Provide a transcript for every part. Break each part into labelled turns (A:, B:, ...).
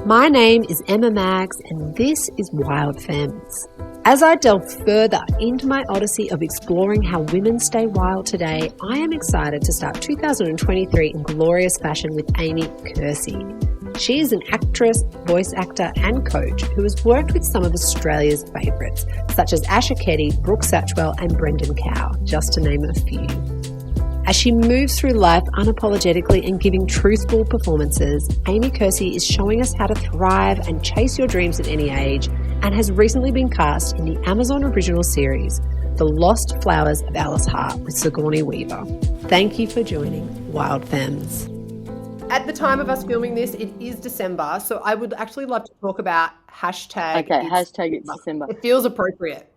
A: My name is Emma Maggs and this is Wildfemmes. As I delve further into my odyssey of exploring how women stay wild today, I am excited to start 2023 in glorious fashion with Amy Kersey. She is an actress, voice actor and coach who has worked with some of Australia's favourites, such as Asha Keddy, Brooke Satchwell and Brendan Cow, just to name a few. As she moves through life unapologetically and giving truthful performances, Amy Kersey is showing us how to thrive and chase your dreams at any age, and has recently been cast in the Amazon original series, The Lost Flowers of Alice Hart with Sigourney Weaver. Thank you for joining Wildfemmes. At the time of us filming this, it is December, so I would actually love to talk about hashtag.
B: Okay, hashtag it's December.
A: It feels appropriate.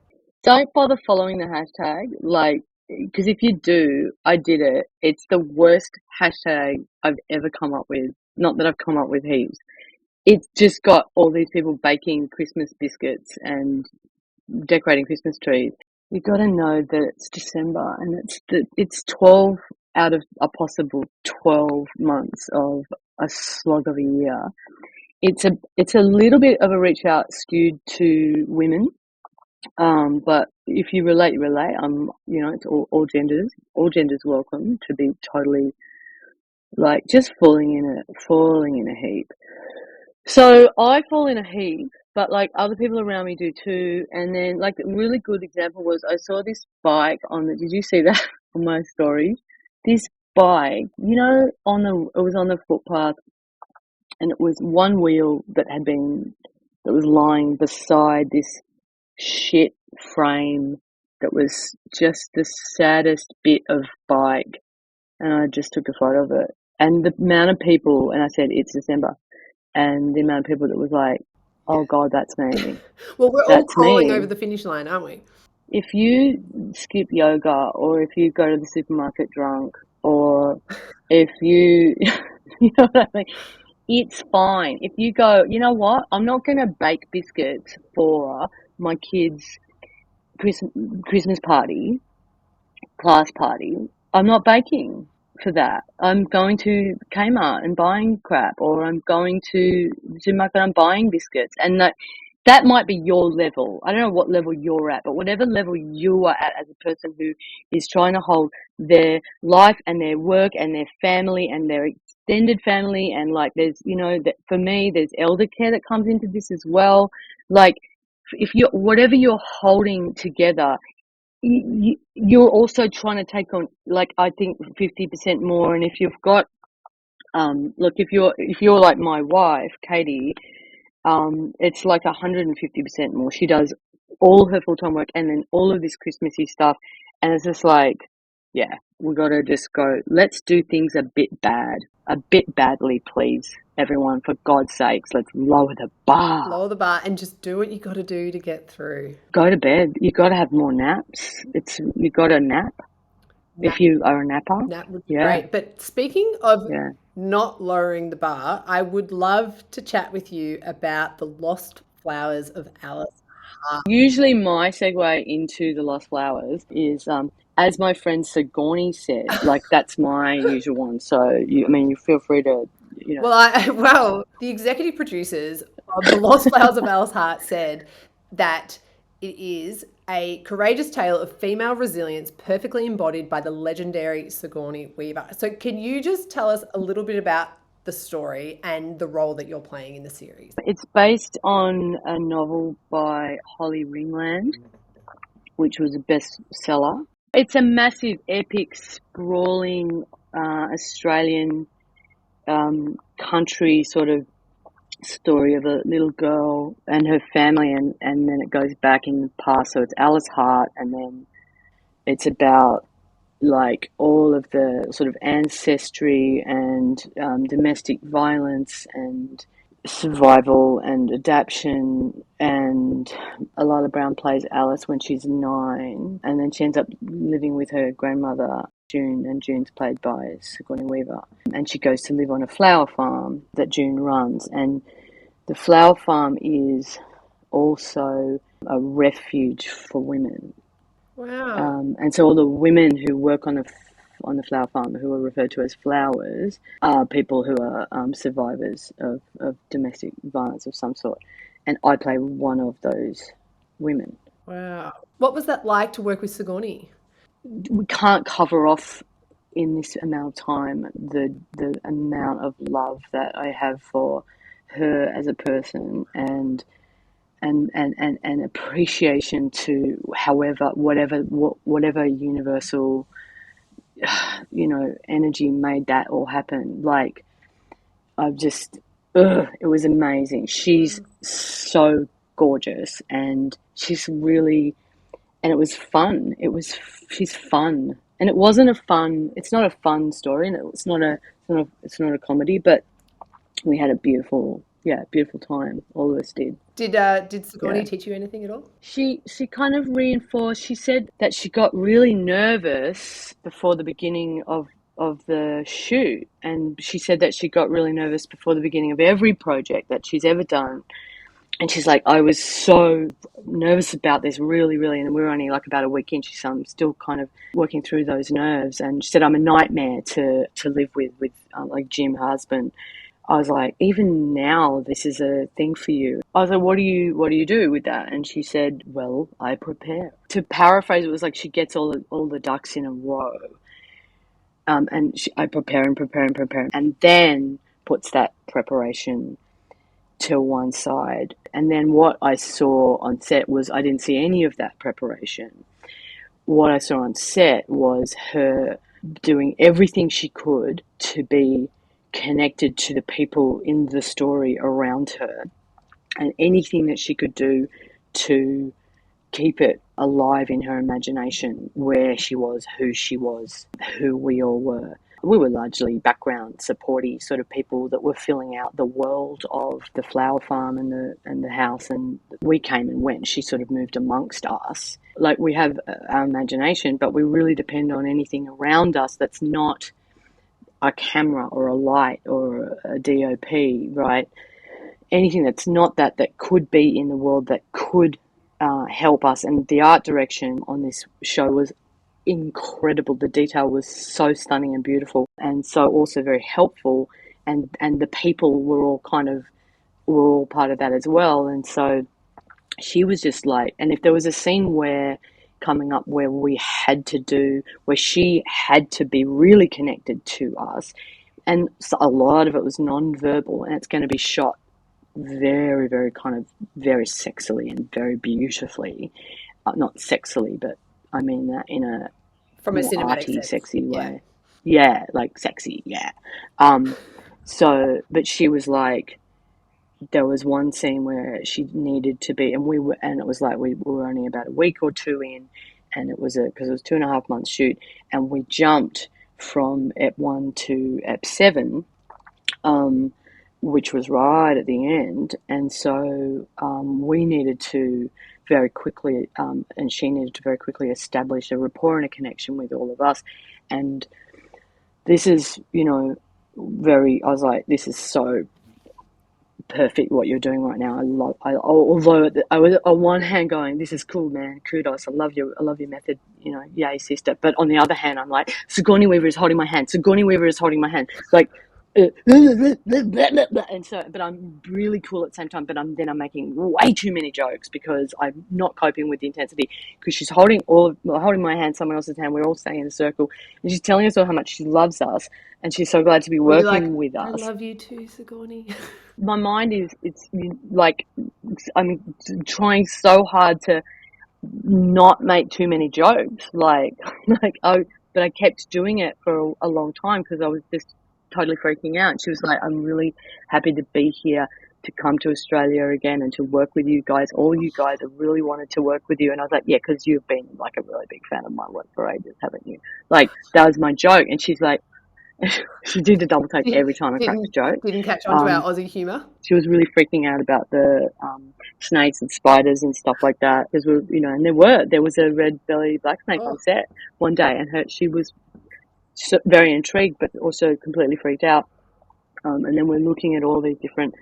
B: Don't bother following the hashtag, because if you do, I did it. It's the worst hashtag I've ever come up with. Not that I've come up with heaps. It's just got all these people baking Christmas biscuits and decorating Christmas trees. You got to know that it's December and it's 12 out of a possible 12 months of a slog of a year. It's a little bit of a reach out skewed to women. But if you relate, you relate. It's all genders. All genders welcome to be totally just falling in a heap. So I fall in a heap, but other people around me do too. And then a really good example was I saw this bike did you see that on my story? This bike, it was on the footpath, and it was one wheel that was lying beside this shit frame that was just the saddest bit of bike, and I just took a photo of it. And the amount of people, and I said it's December, and the amount of people that was like, oh God, that's me.
A: Well, we're all crawling over the finish line, aren't we?
B: If you skip yoga, or if you go to the supermarket drunk, or if you, you know what I mean, it's fine. If you go, you know what, I'm not going to bake biscuits for my kids' Christmas party, class party. I'm not baking for that. I'm going to Kmart and buying crap, or I'm going to the supermarket and I'm buying biscuits. And that might be your level. I don't know what level you're at, but whatever level you are at as a person who is trying to hold their life and their work and their family and their extended family, and there's, that for me, there's elder care that comes into this as well. If whatever you're holding together, you're also trying to take on, I think 50% more. And if you've got, if you're like my wife, Katie, it's 150% more. She does all her full-time work and then all of this Christmassy stuff. And it's just yeah, we got to just go, let's do things a bit badly, please. Everyone, for God's sakes, let's lower the bar.
A: Lower the bar and just do what you got to do to get through.
B: Go to bed. You got to have more naps. You got to nap. If you are a napper.
A: Nap would be great. But speaking of not lowering the bar, I would love to chat with you about The Lost Flowers of Alice Hart.
B: Usually my segue into The Lost Flowers is, as my friend Sigourney said, that's my usual one. So, you feel free to,
A: Well, the executive producers of The Lost Flowers of Alice Hart said that it is a courageous tale of female resilience perfectly embodied by the legendary Sigourney Weaver. So can you just tell us a little bit about the story and the role that you're playing in the series?
B: It's based on a novel by Holly Ringland, which was a bestseller. It's a massive, epic, sprawling Australian country sort of story of a little girl and her family, and then it goes back in the past. So it's Alice Hart, and then it's about all of the sort of ancestry and domestic violence and survival and adaptation. And Alila Brown plays Alice when she's 9, and then she ends up living with her grandmother June, and June's played by Sigourney Weaver, and she goes to live on a flower farm that June runs, and the flower farm is also a refuge for women.
A: Wow.
B: And so all the women who work on the on the flower farm who are referred to as flowers are people who are survivors of domestic violence of some sort. And I play one of those women.
A: Wow. What was that like to work with Sigourney?
B: We can't cover off in this amount of time the amount of love that I have for her as a person, and appreciation to whatever universal energy made that all happen. Like, I've just it was amazing. She's so gorgeous, and it was fun. She's fun, and it's not a fun story, and it's not a comedy, but we had a beautiful time. All of us did.
A: Did Sigourney
B: Yeah.
A: teach you anything at all?
B: She kind of reinforced. She said that she got really nervous before the beginning of the shoot, and she said that she got really nervous before the beginning of every project that she's ever done. And she's like, I was so nervous about this, really, really. And we were only like about a week in. She said, I'm still kind of working through those nerves. And she said, I'm a nightmare to live with like Jim, her husband. I was like, even now, this is a thing for you. I was like, what do you do with that? And she said, well, I prepare. To paraphrase, it was like she gets all the ducks in a row. I prepare and prepare and prepare, and then puts that preparation to one side. And then what I saw on set was I didn't see any of that preparation. What I saw on set was her doing everything she could to be connected to the people in the story around her, and anything that she could do to keep it alive in her imagination, where she was, who we all were. We were largely background supporty sort of people that were filling out the world of the flower farm and the house, and we came and went. She sort of moved amongst us. Like, we have our imagination, but we really depend on anything around us that's not a camera or a light or a DOP, right? Anything that's not that could be in the world, that could help us. And the art direction on this show was incredible. The detail was so stunning and beautiful, and so also very helpful. And the people were all part of that as well. And so she was just like, and if there was a scene coming up where she had to be really connected to us, and so a lot of it was non-verbal, and it's going to be shot very, very kind of very sexily and very beautifully. Not sexily, but I mean that in a
A: From a
B: more
A: cinematic
B: arty,
A: sense.
B: sexy
A: Yeah.
B: way. Yeah, like sexy, yeah. But she was like, there was one scene where she needed to be, and it was like we were only about a week or two in, and because it was 2.5 months shoot, and we jumped from EP1 to EP7, which was right at the end. And so we needed to very quickly, and she needed to very quickly establish a rapport and a connection with all of us. And this is, I was like, this is so perfect what you're doing right now. Although I was on one hand going, this is cool, man, kudos, I love your method, yay sister. But on the other hand, I'm like, Sigourney Weaver is holding my hand. Like, and so, but I'm really cool at the same time. But I'm making way too many jokes because I'm not coping with the intensity. Because she's holding my hand, someone else's hand. We're all staying in a circle, and she's telling us all how much she loves us, and she's so glad to be working with
A: I
B: us.
A: love you too, Sigourney.
B: My mind it's like, I'm trying so hard to not make too many jokes, but I kept doing it for a long time because I was just totally freaking out. She was like, I'm really happy to be here, to come to Australia again and to work with you guys. All you guys have really wanted to work with you. And I was like, yeah, because you've been like a really big fan of my work for ages, haven't you? Like, that was my joke. And she's like, she did the double take every time I cracked a joke.
A: Didn't catch on to our Aussie humour.
B: She was really freaking out about the snakes and spiders and stuff like that, because and there was a red belly black snake on set one day, and she was very intrigued, but also completely freaked out. And then we're looking at all these different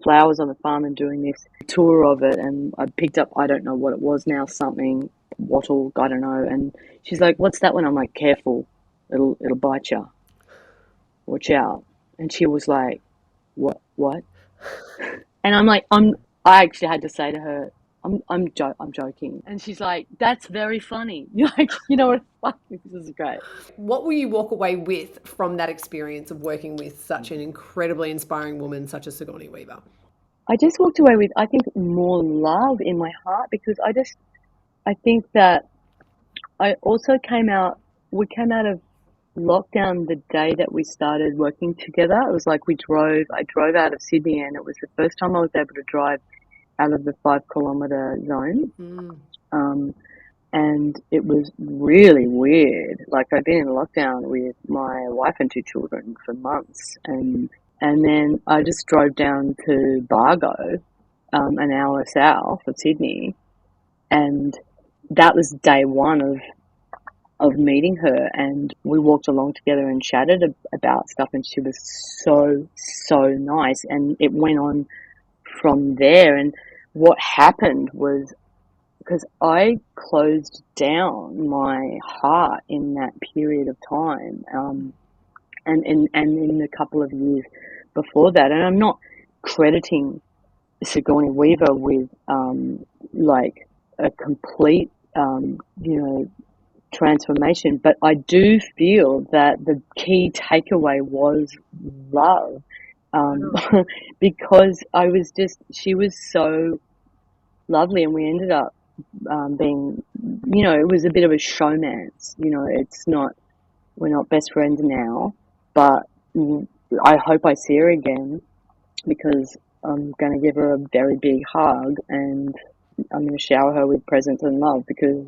B: flowers on the farm and doing this tour of it, and I picked up, I don't know what it was now, something wattle, I don't know, and she's like, what's that one? I'm like, careful. it'll bite you. Watch out. And she was like, what? And I'm like, I actually had to say to her, I'm joking. And she's like, that's very funny. You're like, you know what? This is great.
A: What will you walk away with from that experience of working with such an incredibly inspiring woman such as Sigourney Weaver?
B: I just walked away with, I think, more love in my heart because I think that I also we came out of lockdown the day that we started working together. It was like I drove out of Sydney and it was the first time I was able to drive out of the 5 kilometre zone. Um, and it was really weird. Like I'd been in lockdown with my wife and 2 children for months and then I just drove down to Bargo, an hour south of Sydney, and that was day one of meeting her, and we walked along together and chatted about stuff, and she was so nice, and it went on from there. And what happened was because I closed down my heart in that period of time, and in the couple of years before that, and I'm not crediting Sigourney Weaver with like a complete transformation, but I do feel that the key takeaway was love, because she was so lovely, and we ended up being, it was a bit of a showmance. We're not best friends now, but I hope I see her again because I'm going to give her a very big hug and I'm going to shower her with presents and love because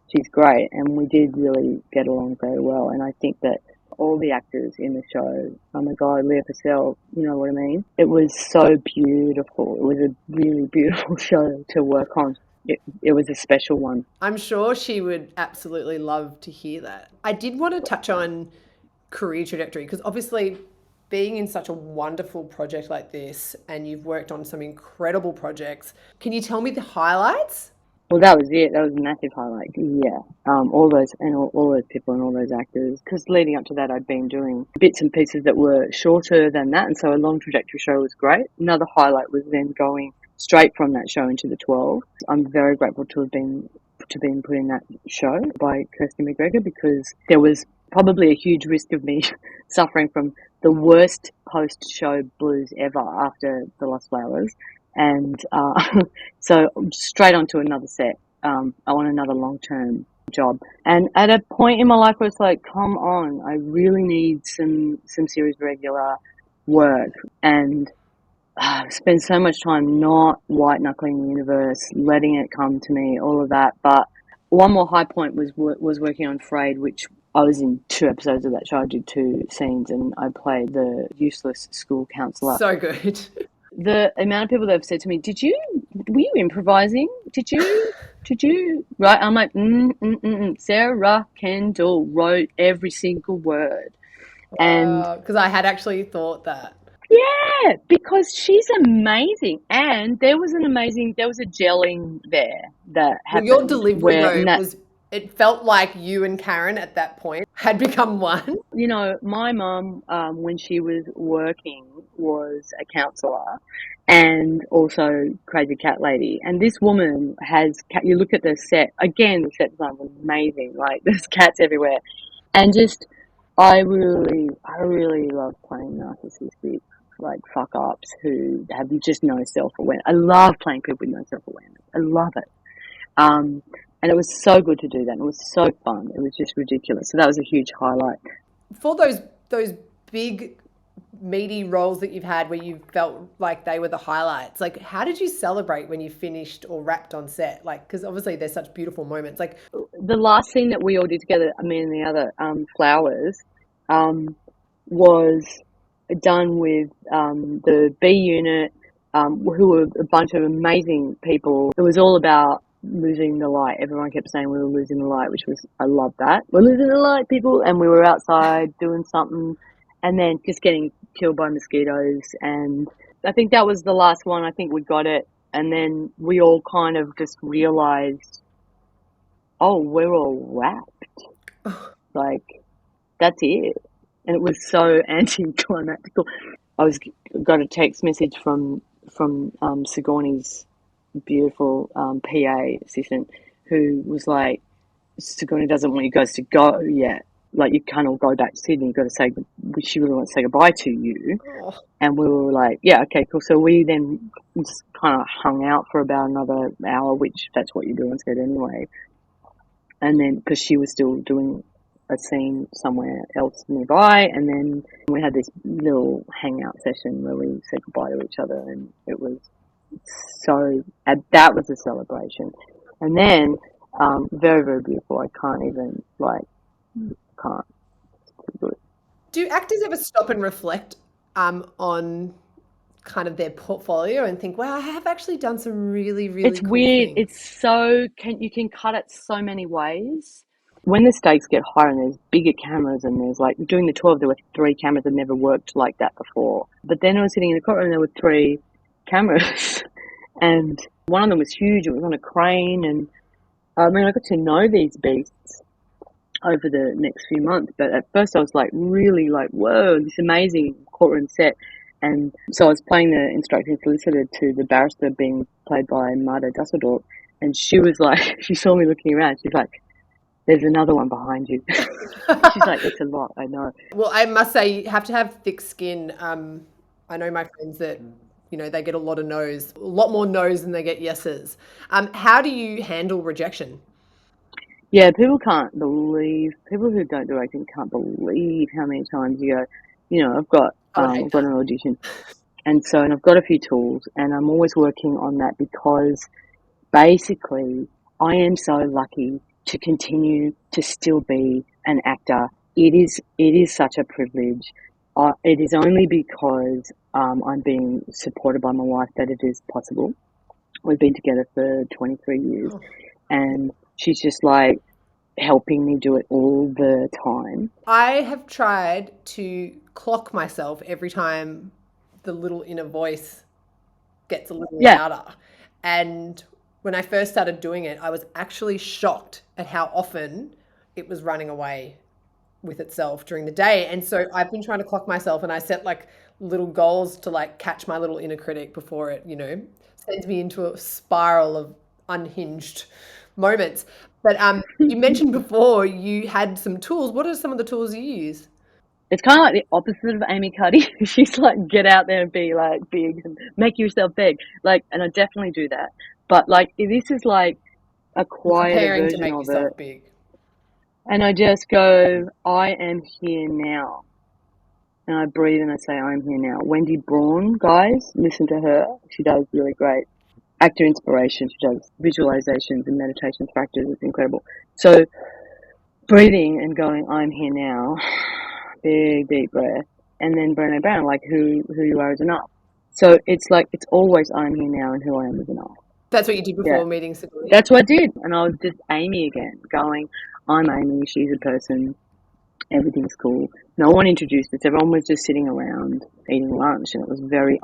B: she's great, and we did really get along very well. And I think that all the actors in the show, oh my God, Leah Purcell, you know what I mean? It was so beautiful. It was a really beautiful show to work on. It was a special one.
A: I'm sure she would absolutely love to hear that. I did want to touch on career trajectory because obviously being in such a wonderful project like this and you've worked on some incredible projects, can you tell me the highlights?
B: Well, that was it. That was a massive highlight. Yeah. All those people and all those actors. Because leading up to that, I'd been doing bits and pieces that were shorter than that, and so a long trajectory show was great. Another highlight was then going straight from that show into the 12. I'm very grateful to have been put in that show by Kersey because there was probably a huge risk of me suffering from the worst post-show blues ever after The Lost Flowers. And so straight onto another set. I want another long-term job. And at a point in my life where it's like, come on, I really need some series regular work. And spend so much time not white-knuckling the universe, letting it come to me, all of that. But one more high point was working on Frayed, which I was in 2 episodes of that show. I did 2 scenes and I played the useless school counsellor.
A: So good.
B: The amount of people that have said to me, were you improvising? Did you, right? I'm like, Sarah Kendall wrote every single word. And
A: because I had actually thought that.
B: Yeah, because she's amazing. And there was a gelling there that happened.
A: Well, your delivery it felt like you and Karen at that point had become one.
B: My mum, when she was working, was a counsellor and also crazy cat lady. And this woman you look at the set, again, the set design was amazing. Like, there's cats everywhere. And just, I really love playing narcissistic, like, fuck-ups who have just no self-awareness. I love playing people with no self-awareness. I love it. And it was so good to do that. And it was so fun. It was just ridiculous. So that was a huge highlight.
A: For those big, meaty roles that you've had where you felt like they were the highlights, like, how did you celebrate when you finished or wrapped on set? Like, because obviously there's such beautiful moments. Like,
B: the last scene that we all did together, me and the other, Flowers, was done with the B unit, who were a bunch of amazing people. It was all about losing the light. Everyone kept saying we were losing the light, which was, I love that. We're losing the light, people. And we were outside doing something and then just getting killed by mosquitoes. And I think that was the last one. I think we got it. And then we all kind of just realized, oh, we're all wrapped. Like, that's it. And it was so anticlimactical. Got a text message from Sigourney's beautiful PA assistant, who was like, Sigourney doesn't want you guys to go yet. Like, you can't all go back to Sydney. You've got to say, she really wants to say goodbye to you.
A: Oh.
B: And we were like, yeah, okay, cool. So we then just kind of hung out for about another hour, which that's what you do on set anyway. And then, because she was still doing a scene somewhere else nearby, and then we had this little hangout session where we said goodbye to each other, and it was so, that was a celebration. And then, very, very beautiful. I can't even, can't do it.
A: Do actors ever stop and reflect on kind of their portfolio and think, wow, I have actually done some really, really
B: It's
A: cool
B: weird.
A: things?
B: It's so, you can cut it so many ways. When the stakes get higher and there's bigger cameras, and there's like, doing the 12, there were 3 cameras that never worked like that before. But then I was sitting in the courtroom and there were 3 cameras and one of them was huge. It was on a crane, and I mean, I got to know these beasts over the next few months, but at first I was like, really like, whoa, this amazing courtroom set. And so I was playing the instructing solicitor to the barrister being played by Marta Dusseldorp, and she was like, she saw me looking around, she's like, there's another one behind you. She's like, it's a lot, I know.
A: Well, I must say, you have to have thick skin. I know my friends that, you know, they get a lot of no's, a lot more no's than they get yeses. How do you handle rejection?
B: Yeah, people who don't do acting can't believe how many times you go, you know, I've got an audition. And I've got a few tools, and I'm always working on that, because basically I am so lucky to continue to still be an actor. It is such a privilege. It is only because I'm being supported by my wife that it is possible. We've been together for 23 years, and she's just like helping me do it all the time.
A: I have tried to clock myself every time the little inner voice gets a little louder. And when I first started doing it, I was actually shocked at how often it was running away with itself during the day. And so I've been trying to clock myself, and I set like little goals to like catch my little inner critic before it, you know, sends me into a spiral of unhinged moments. But you mentioned before you had some tools. What are some of the tools you use?
B: It's kind of like the opposite of Amy Cuddy. She's like, get out there and be like big and make yourself big. Like, and I definitely do that. But like, this is like a quieter version
A: to make
B: of
A: yourself
B: it.
A: Big.
B: And I just go, I am here now. And I breathe and I say, I'm here now. Wendy Braun, guys, listen to her. She does really great actor inspiration. She does visualizations and meditations practice. It's incredible. So breathing and going, I'm here now. Big, deep breath. And then Brené Brown, like, who you are is enough. So it's like, it's always I'm here now, and who I am is enough.
A: That's what you did before meeting Sigourney?
B: That's what I did. And I was just Amy again, going, I'm Amy, she's a person, everything's cool. No one introduced us. Everyone was just sitting around eating lunch, and it was very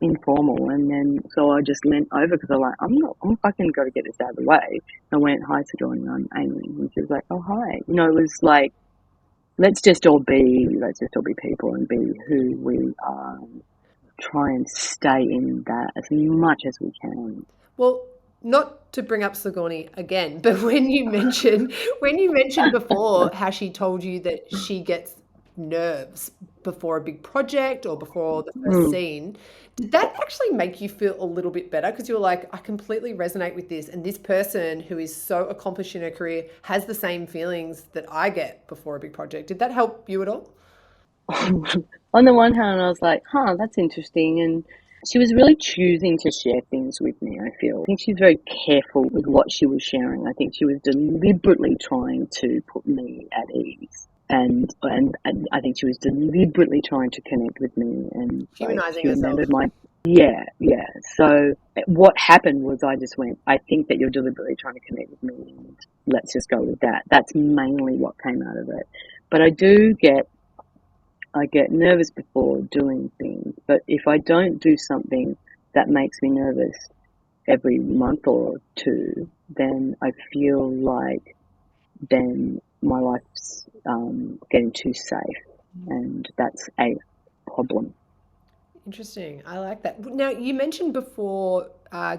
B: informal. And then, so I just leant over, because I was like, I'm fucking got to get this out of the way. I went, hi, Sigourney, I'm Amy. And she was like, oh, hi. You know, it was like, let's just all be people and be who we are. Try and stay in that as much as we can.
A: Well, not to bring up Sigourney again, but when you mentioned before how she told you that she gets nerves before a big project or before the first scene, did that actually make you feel a little bit better? Because you were like, I completely resonate with this, and this person who is so accomplished in her career has the same feelings that I get before a big project. Did that help you at all?
B: On the one hand, I was like, that's interesting. And she was really choosing to share things with me, I feel. I think she's very careful with what she was sharing. I think she was deliberately trying to put me at ease. And I think she was deliberately trying to connect with me. And
A: humanizing herself.
B: Yeah. So what happened was I just went, I think that you're deliberately trying to connect with me, and let's just go with that. That's mainly what came out of it. But I get nervous before doing things, but if I don't do something that makes me nervous every month or two, then I feel like then my life's getting too safe, and that's a problem.
A: Interesting. I like that. Now, you mentioned before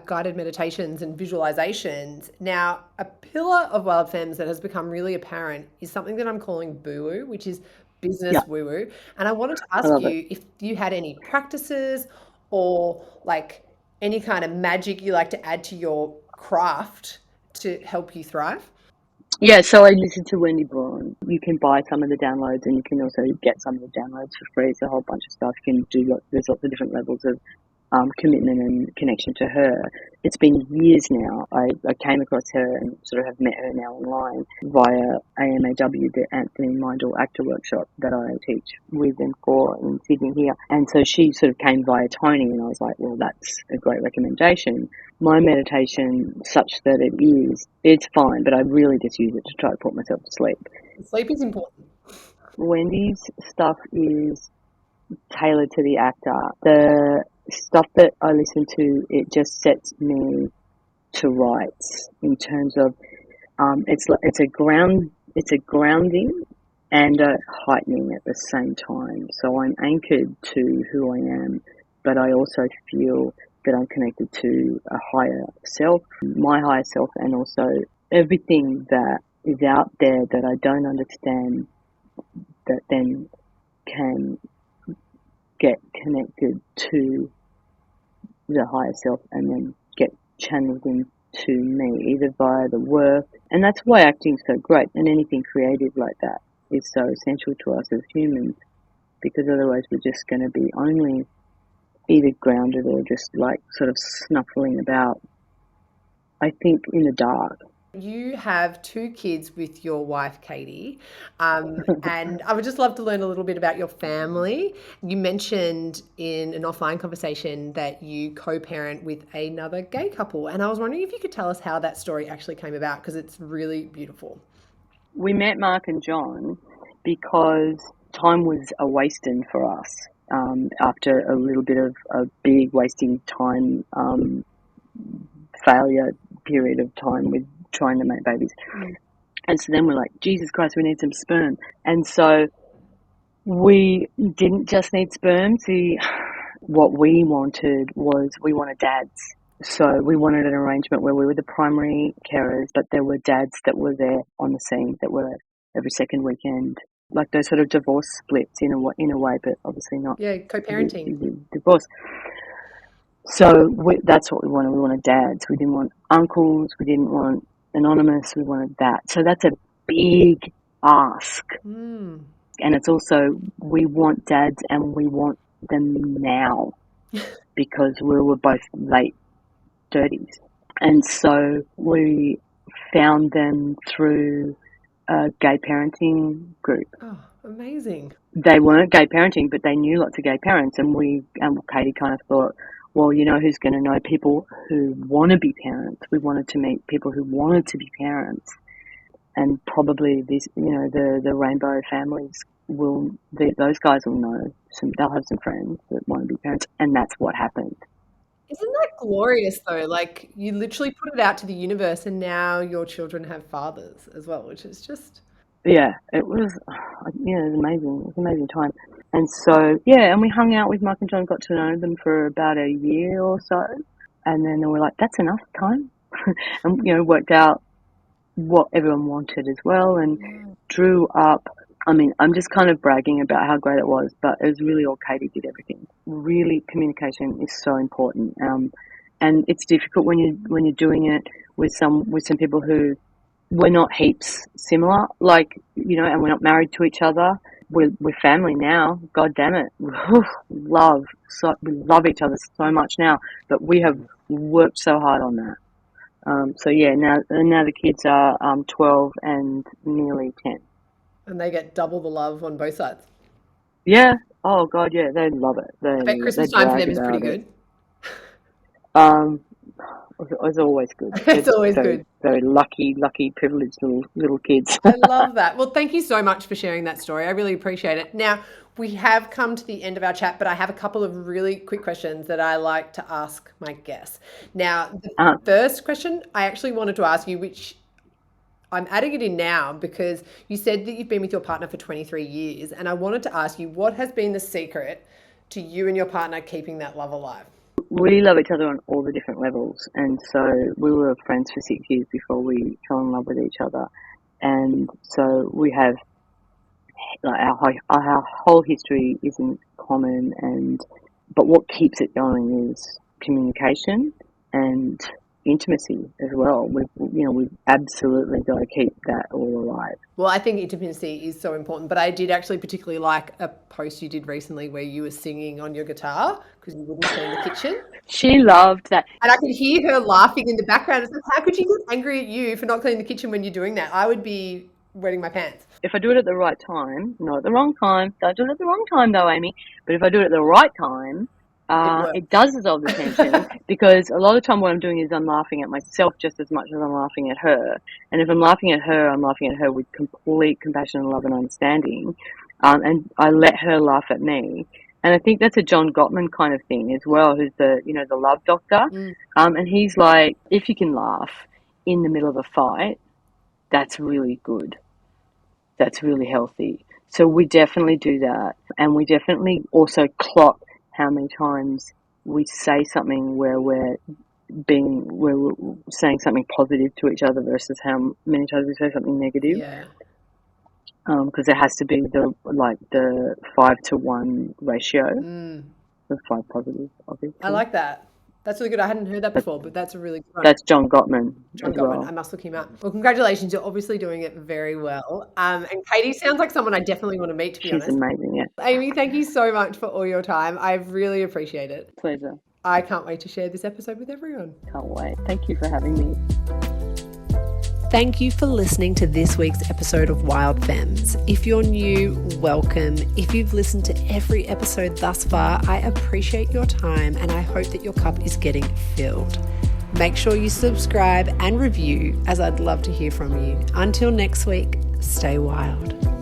A: guided meditations and visualizations. Now, a pillar of Wild Femmes that has become really apparent is something that I'm calling boo woo, which is
B: Yeah,
A: business woo woo. And I wanted to
B: I
A: ask
B: love it.
A: you if you had any practices or like any kind of magic you like to add to your craft to help you thrive.
B: Yeah, so I listen to Wendy Braun. You can buy some of the downloads, and you can also get some of the downloads for free. It's a whole bunch of stuff. You can do there's lots of different levels of commitment and connection to her. It's been years now. I came across her and sort of have met her now online via AMAW, the Anthony Mindel Actor Workshop that I teach with and for in Sydney here. And so she sort of came via Tony, and I was like, well, that's a great recommendation. My meditation, such that it's fine, but I really just use it to try to put myself to sleep.
A: Sleep is important.
B: Wendy's stuff is tailored to the actor. The stuff that I listen to, it just sets me to rights in terms of it's a grounding and a heightening at the same time. So I'm anchored to who I am, but I also feel that I'm connected to a higher self, my higher self, and also everything that is out there that I don't understand, that then can get connected to the higher self and then get channeled into me, either via the work. And that's why acting's so great, and anything creative like that is so essential to us as humans, because otherwise we're just going to be only either grounded or just like sort of snuffling about, I think, in the dark.
A: You have two kids with your wife, Katie, and I would just love to learn a little bit about your family. You mentioned in an offline conversation that you co-parent with another gay couple, and I was wondering if you could tell us how that story actually came about because it's really beautiful.
B: We met Mark and John because time was a wasting for us. After a little bit of a big wasting time failure period of time with trying to make babies. And so then we're like, Jesus Christ, we need some sperm. And so we didn't just need sperm. See, what we wanted was we wanted dads. So we wanted an arrangement where we were the primary carers, but there were dads that were there on the scene, that were every second weekend, like those sort of divorce splits in a way, but obviously not
A: Yeah, co-parenting.
B: divorce. So that's what we wanted. We wanted dads. We didn't want uncles. We didn't want anonymous. We wanted that. So that's a big ask.
A: Mm.
B: And it's also, we want dads and we want them now because we were both late 30s. And so we found them through a gay parenting group.
A: Oh, amazing.
B: They weren't gay parenting, but they knew lots of gay parents. And Katie kind of thought, well, you know, who's going to know people who want to be parents? We wanted to meet people who wanted to be parents. And probably these, you know, the rainbow families those guys will know they'll have some friends that want to be parents. And that's what happened.
A: Isn't that glorious though? Like you literally put it out to the universe and now your children have fathers as well, which is just
B: Yeah, it was, it was amazing. It was an amazing time. And so, yeah, and we hung out with Mike and John, got to know them for about a year or so. And then they were like, that's enough time. And, you know, worked out what everyone wanted as well and drew up. I mean, I'm just kind of bragging about how great it was, but it was really all Katie did everything. Really, communication is so important. And it's difficult when you're doing it with some people who we're not heaps similar, like, you know, and we're not married to each other. We're family now. God damn it, we love each other so much now. But we have worked so hard on that. So yeah, now the kids are 12 and nearly 10.
A: and they get double the love on both sides.
B: Yeah. Oh God, yeah, they love it.
A: I bet
B: They
A: Christmas time for
B: brag
A: them is pretty
B: about it.
A: good.
B: Um, it's always good.
A: It's
B: They're
A: always
B: very,
A: good.
B: very lucky, privileged little kids.
A: I love that. Well, thank you so much for sharing that story. I really appreciate it. Now, we have come to the end of our chat, but I have a couple of really quick questions that I like to ask my guests. Now, the
B: Uh,
A: first question I actually wanted to ask you, which I'm adding it in now because you said that you've been with your partner for 23 years. And I wanted to ask you, what has been the secret to you and your partner keeping that love alive?
B: We love each other on all the different levels. And so we were friends for 6 years before we fell in love with each other. And so we have, like, our whole history isn't common, but what keeps it going is communication and intimacy as well. We've absolutely got to keep that all alive.
A: Well, I think intimacy is so important, but I did actually particularly like a post you did recently where you were singing on your guitar because you wouldn't clean the kitchen.
B: She loved that.
A: And I could hear her laughing in the background. It's like, how could she get angry at you for not cleaning the kitchen when you're doing that? I would be wetting my pants.
B: If I do it at the right time, not at the wrong time, don't do it at the wrong time though, Amy, but if I do it at the right time, it does dissolve the tension because a lot of the time what I'm doing is I'm laughing at myself just as much as I'm laughing at her. And if I'm laughing at her, I'm laughing at her with complete compassion and love and understanding. And I let her laugh at me. And I think that's a John Gottman kind of thing as well, who's the love doctor. And he's like, if you can laugh in the middle of a fight, that's really good. That's really healthy. So we definitely do that. And we definitely also clock how many times we say something where we're saying something positive to each other versus how many times we say something negative.
A: Yeah.
B: Because it has to be the 5-to-1 ratio of 5 positive, obviously.
A: I like that. That's really good. I hadn't heard that before, but that's a really good one.
B: That's John Gottman.
A: Well. I must look him up. Well, congratulations. You're obviously doing it very well. And Katie sounds like someone I definitely want to meet, to be honest.
B: She's amazing, yeah.
A: Amy, thank you so much for all your time. I really appreciate it.
B: Pleasure.
A: I can't wait to share this episode with everyone.
B: Can't wait. Thank you for having me.
A: Thank you for listening to this week's episode of Wildfemmes. If you're new, welcome. If you've listened to every episode thus far, I appreciate your time and I hope that your cup is getting filled. Make sure you subscribe and review, as I'd love to hear from you. Until next week, stay wild.